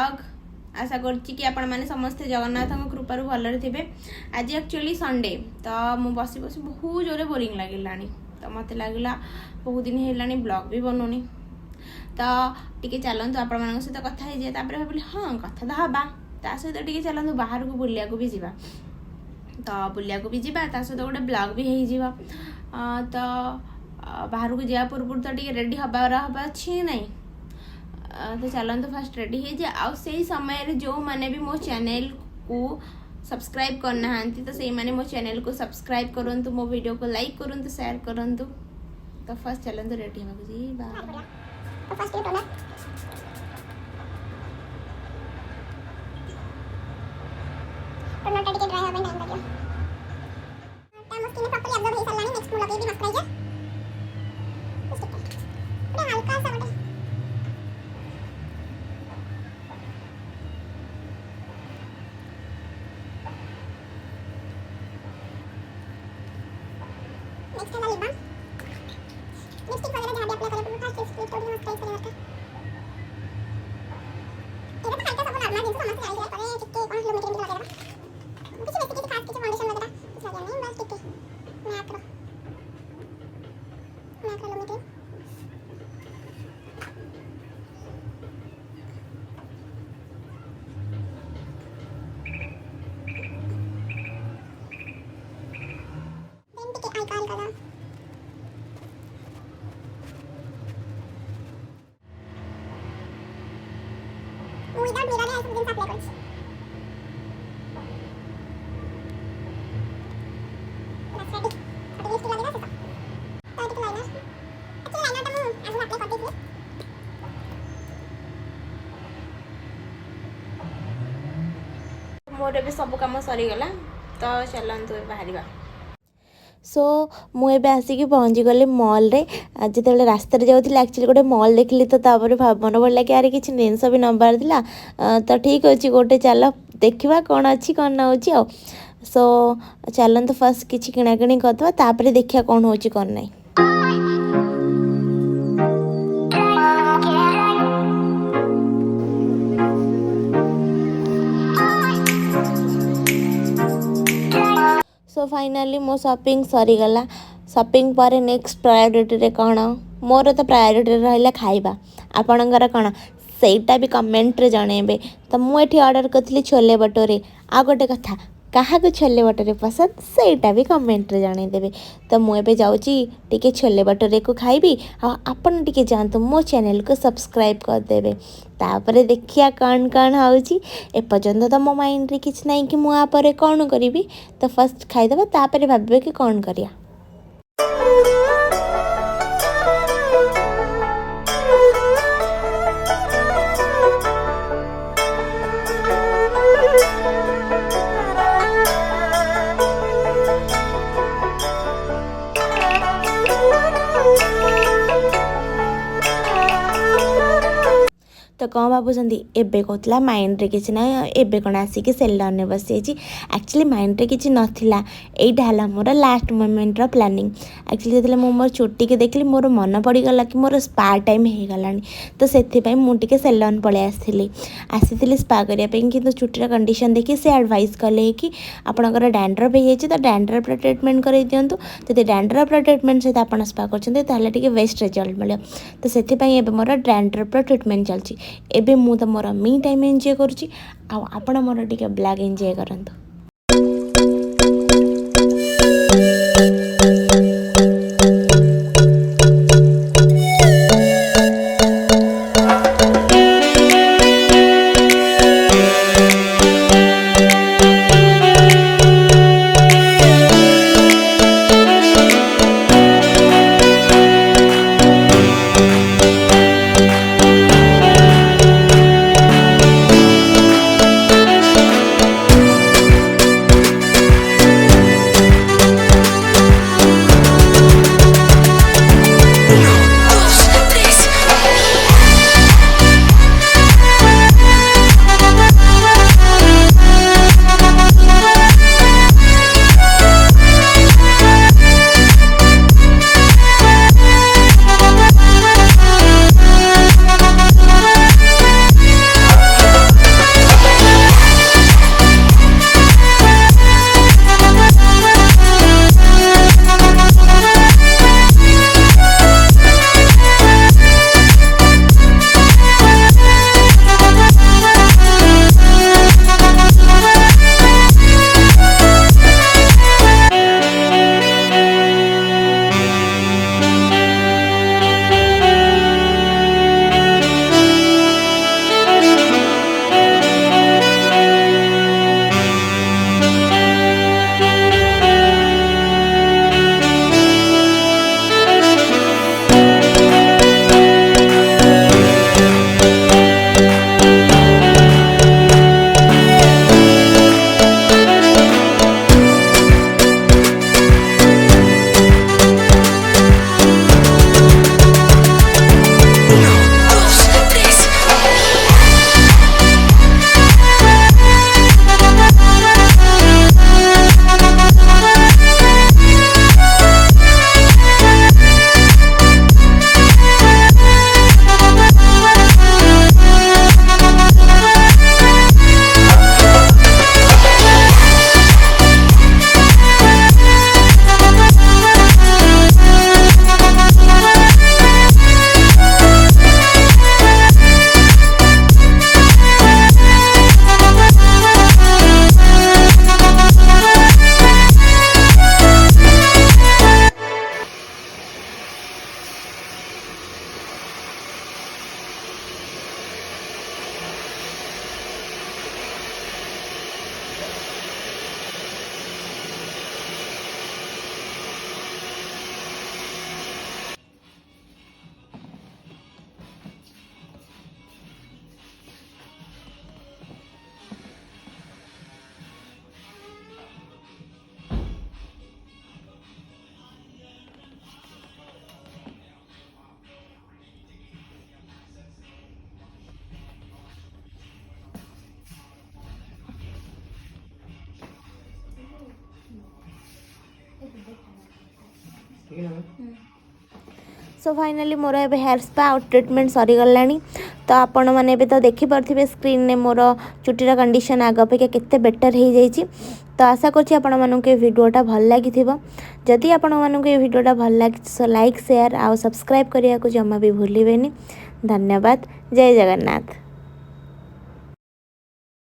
Blog. आशा करछि कि आपण माने समस्त जगन्नाथ कृपार भलरे थे। आज एक्चुअली संडे तो मु बसी बसी बहुत जोरे बोरिंग लगिलानी, तो मत लगला बहुत दिन है ब्लॉग भी बनौनी, तो टिके चलतु आपण मान सहित कथा हो जाए। भाविली हाँ कथा तो हवा ता सहित टिके चलतु बाहर को बुलिया को भी जीवा, तो बुलिया को भी जीवा ता सहित गोटे ब्लॉग भी हो जीवा। तो बाहर को जा पूर्व तो टिके रेडी हबार अच्छी नहीं, तो चलते फास्ट रेडी हो जाए। आ से समय जो मैंने भी मो चैनल को सब्सक्राइब करना तो से माने मो चैनल को सब्सक्राइब करंतु, मो वीडियो को लाइक करंतु, शेयर करंतु। तो फास्ट चलते रेडी हो जी बाय। नेक्स्ट है लिप बाम, लिपस्टिक वगैरह जहाँ भी अप्लाई करें पूरा फेस पे थोड़ी मॉइस्चराइज करें करके। ये तो हल्का सा वो नॉर्मल जिनको समझ में आ रही है टिक्के कौन लो मटेरियल वगैरह कुछ वैसे किसी खास किसी फाउंडेशन वगैरह कुछ लगा नहीं, बस टिक्के मैक्रो लो मटेरियल। विदाउट मिरर है ऐसे दिन अप्लाई करछ। बस रेडी अभी लिस्ट लगेगा से तो एक लाइनर अच्छा लाइनर तो मैं आज अप्लाई कर देती। मोर भी सब काम सरी गला, तो चलतु बाहर। सो मुझे आसिक पहुँची गली मॉल रे। जिते रास्ता जाऊँगी एक्चुअली गोटे मॉल देखली, तो मन पड़ा कि यार किसी जिनस भी नबार था, तो ठीक अच्छे गोटे चल देखा कौन अच्छी कौन ना हो। सो चलते फर्स्ट किसी किणाकिणी करदे, देखा कौन हो कौन नहीं। सो फाइनाली मो शॉपिंग सरीगला। शॉपिंग पर नेक्स्ट प्रायोरिटी रे कौन, मोर तो प्रायोरिटी रहा खाइबा, आपणकर कौन सेटा भी कमेंट रे जणेबे। तो मुझे ऑर्डर करी छोले भटूरे। आ गोटे कथा क्या छोले भटूरे पसंद सेटा भी कमेंट रे जणेदेवे। तो मुझे जाऊँगी टिके छोले भटूरे को खाइबी, आपन टिके जातु मो चैनल को सब्सक्राइब करदेवे। तापर देखिया कौन कौन होची। एपर्यंत तो मो माइंड रे किछ नहीं कि मुआ पर कौन करी, तो फर्स्ट खाईदेबा तापर भाबे कि कौन करिया। तो कौन भावुंट एबे कहला माइंड रे किसी ना, एबे कौन आसिक सेलर बस एक्चुअली माइंड रे किसी नाला। यहाँ है मोर लास्ट मोमेंट रो प्लानिंग। एक्चुअली जो मोर चुटी के देखली मोर मन पड़गला कि मोर स्पा टाइम हो गला, तो से मुझे सेलर पलि आसी स्पा करने कि चुटीर कंडीशन देखी से एडवाइस कले कि आपंकर डैंड्रफ हो जाए तो डैंड्रफ ट्रिटमेंट कर दिंतु। जब डैंड्रफ ट्रिटमेंट सहित आप स्पा कर बेस्ट रिजल्ट मिले। तो से मोर डैंड्रफ ट्रिटमेंट चलती। एबे मु तो मोर मी टाइम एंजॉय करुँची, आपण मोर टिके ब्लॉग एंजॉय करंतु। सो फाइनाली मोर ए हेयर स्पा आउट ट्रिटमेंट सरीगला तो आपण मैंने तो देखिपे स्क्रीन ने मोर चुटीर कंडीशन आग अपेक्षा केते बेटर हो जाइए। तो आशा करूँ ये वीडियोटा भल लगी जदि आपण मानक ये वीडियोटा भल लगी सो लाइक शेयर आउ सब्सक्राइब करने को जमा भी भूलें। धन्यवाद। जय जगन्नाथ।